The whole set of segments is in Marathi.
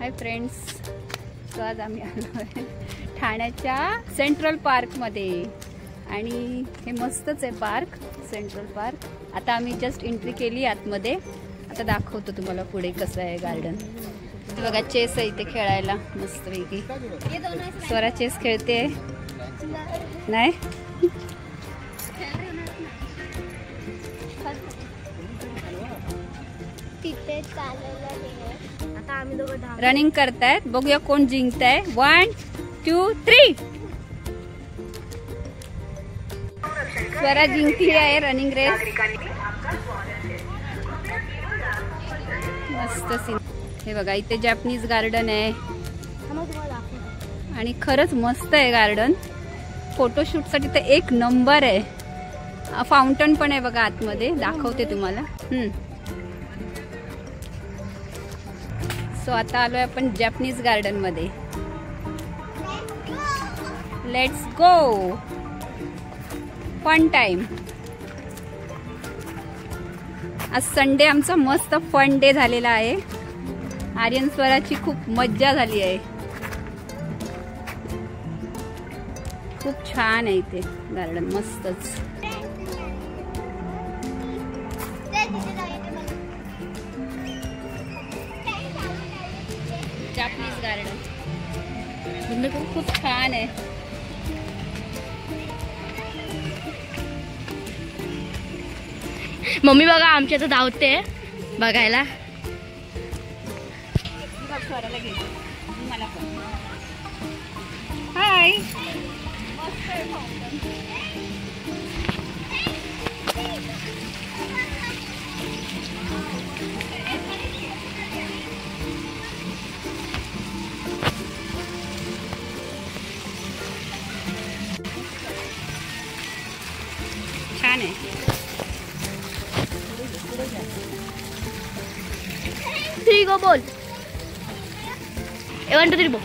हाय फ्रेंड्स, सो आज आम्ही आलो आहे ठाण्याच्या सेंट्रल पार्कमध्ये आणि हे मस्तच आहे पार्क, सेंट्रल पार्क. आता आम्ही जस्ट एंट्री केली आतमध्ये. आता दाखवतो तुम्हाला पुढे कसं आहे गार्डन. बघा चेस आहे इथे खेळायला मस्तपैकी. स्वरा चेस खेळते नाही. रनिंग करतायत, बघूया कोण जिंकताय. 1 2 3. स्वरा जिंकली आहे रनिंग रेस. मस्त सीन. हे बघा इथे जॅपनीज गार्डन आहे आणि खरंच मस्त आहे गार्डन. फोटोशूट साठी तर एक नंबर आहे. फाउंटन पण आहे बघा आतमध्ये, दाखवते तुम्हाला. सो आता आलोय आपण जॅपनीज गार्डन मध्ये. Let's go. Fun time. आज संडे आमचा मस्त फन डे झालेला आहे. आर्यन स्वराची खूप मज्जा झाली आहे. खूप छान आहे इथे गार्डन, मस्तच. जॅपनीज गार्डन खूप छान आहे. मम्मी बघा आमच्या तर धावते बघायला. हाय. छान आहे. 3 गो बोल. 1 2 3 बोल.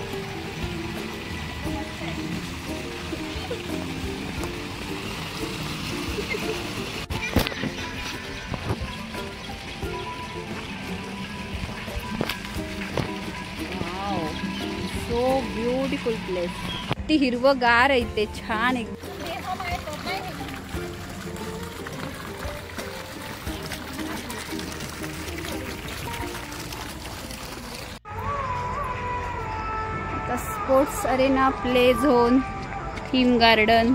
So beautiful place. ती हिरवगार आहे इथे, छान आहे. Sports Arena, play zone, theme garden.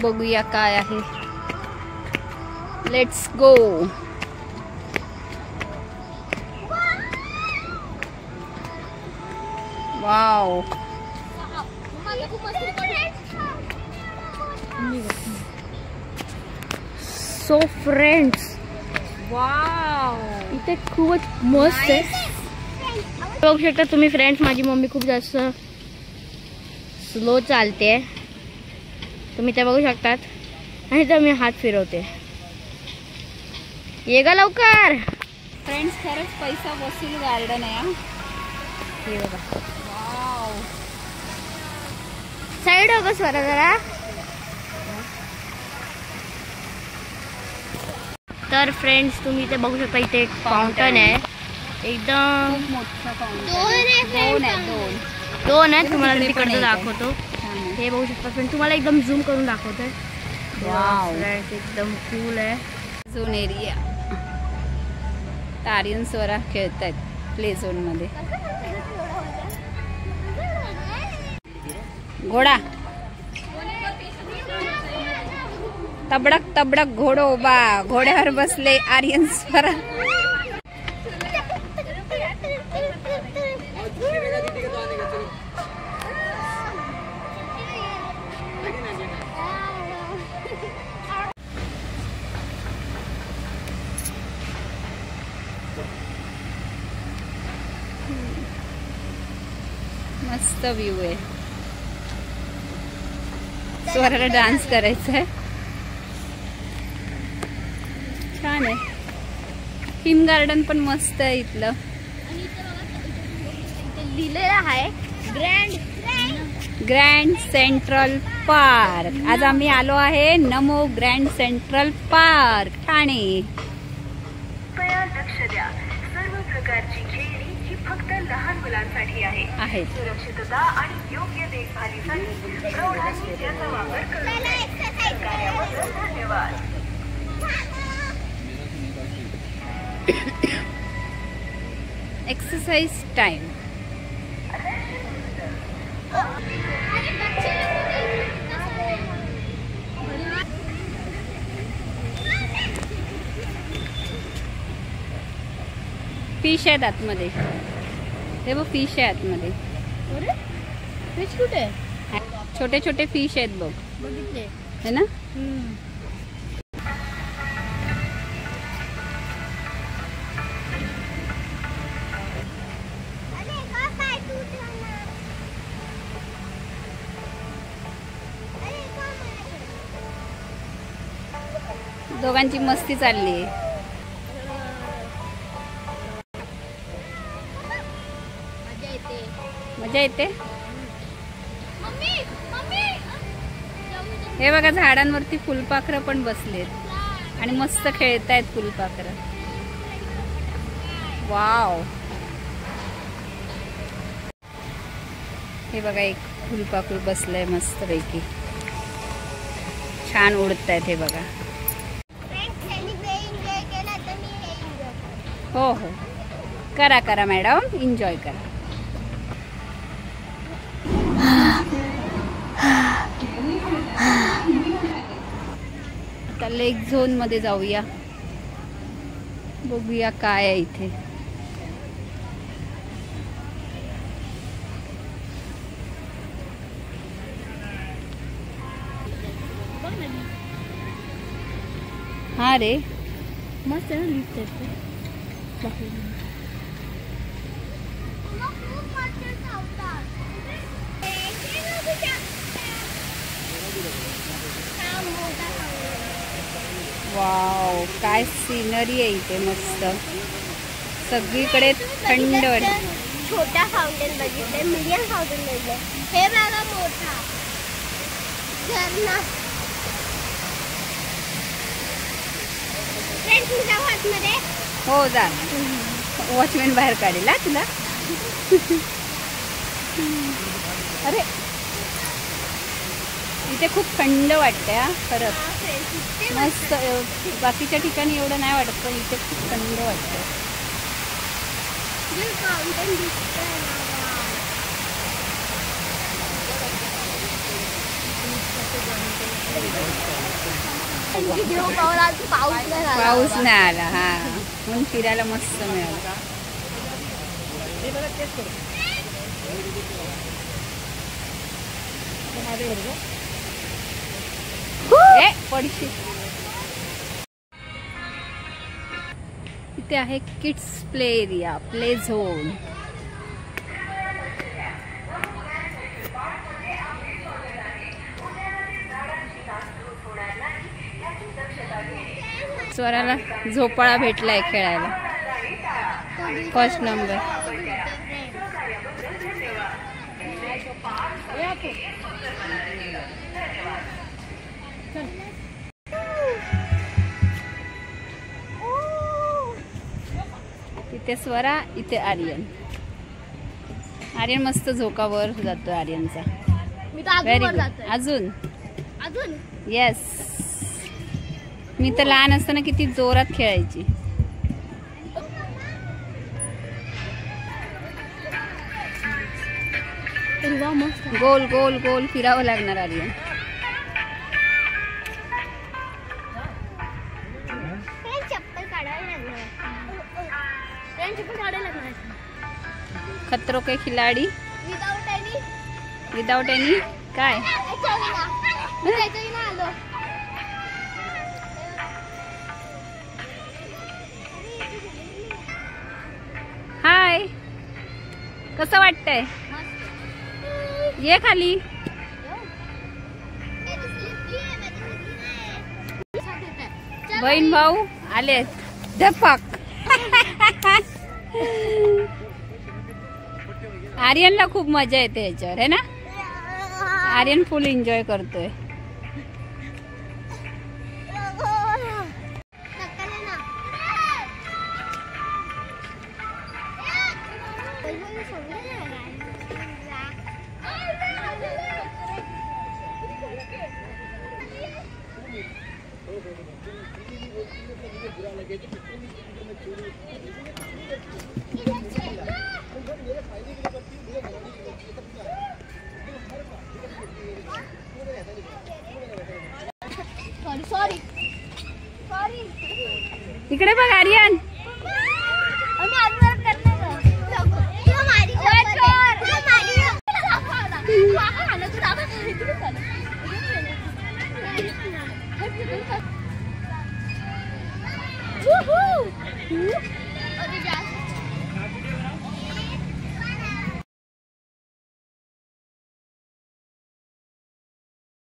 बघूया काय आहे. Let's go. Wow. So friends, wow इथे खूपच मस्त आहे. बघू शकता तुम्ही फ्रेंड्स, माझी मम्मी खूप जास्त स्लो चालते. तुम्ही ते बघू शकतात. आणि तर मी हात फिरवते. ये गा लवकर. फ्रेंड्स, खरंच पैसा वसूल गार्डन आहे. हे बघा. वाव. साईड हो ग स्वरा जरा. तर फ्रेंड्स तुम्ही ते बघू शकता, इथे एक फाउंटन आहे. एकदम मोठा फाउंटन. दोन आहेत. तुम्हाला तिकडचं दाखवतो. हे बघू शकता फ्रेंड, तुम्हाला एकदम झूम करून दाखवतोय. वाव फ्रेंड्स, एकदम कूल आहे. Zone area. आर्यन स्वरा खेळतायत प्ले झोन मध्ये. घोडा. तबडक तबडक घोडो उभा. घोड्यावर बसले आर्यन स्वरा. मस्त व्ह्यू आहे. स्वराला डान्स करायचा आहे. छान आहे. थीम गार्डन पण मस्त आहे इथलं. लिहिलेलं आहे ग्रँड सेंट्रल पार्क. आज आम्ही आलो आहे नमो ग्रँड सेंट्रल पार्क ठाणे. लक्ष द्या. सर्व प्रकारची खेळणी फक्त लहान मुलांसाठी आहे. सुरक्षितता आणि योग्य देखभालीसाठी प्रौढांनी त्याचा वापर करू नये. सहकार्याबद्दल धन्यवाद. Exercise time. फिश आहेत आतमध्ये. हे बघ फिश आहे आतमध्ये. फिश कुठे? छोटे छोटे फिश आहेत बघ. बघितले है ना. दोघांची मस्ती चालली आहे. मजा येते. हे बघा झाडांवरती फुलपाखरं पण बसलेत आणि मस्त खेळतायत फुलपाखरं. वाव. हे बघा एक फुलपाखरू बसलंय मस्त पैकी. छान उडतायत. हे बघा. हो हो करा करा मॅडम. एन्जॉय करा. आता लेक झोन मध्ये जाऊया. बघूया काय आहे इथे. हा रे मस्त आहे. लिफ्ट आहे. वाव काय सीनरी आहे इथे. मस्त सगळीकडे थंड वाटते. छोटा फाउंटेन बघितले. मीडियम फाउंटेन बघितले. हे बघा मोठा झरणा. हो जा. वॉचमॅन बाहेर काढेल हा तुला. अरे इथे खूप थंड वाटते हा खरंच. मस्त. बाकीच्या ठिकाणी एवढं नाही वाटत पण इथे खूप थंड वाटतं. पाऊस नाही आला. हा म्हणून फिरायला मस्त मिळालं. पडशी. इथे आहे kids play area. Play zone. स्वराला झोपाळा भेटलाय खेळायला. First number. इथे स्वरा. इथे आर्यन. आर्यन मस्त झोकावर जातो आर्यनचा. Very good. अजून अजून येस. मी तर लहान असताना किती जोरात खेळायची. गोल गोल गोल फिरावं लागणार आर्यन. खतरों के खिलाडी. विदाउट एनी काय. हाय कसं वाटतंय. ये खाली. बहीण भाऊ आलेत. धपक. आर्यनला खूप मजा येते याच्यावर है ना. आर्यन फुल एन्जॉय करतोय. इकडे बघ आर्यन. Woohoo!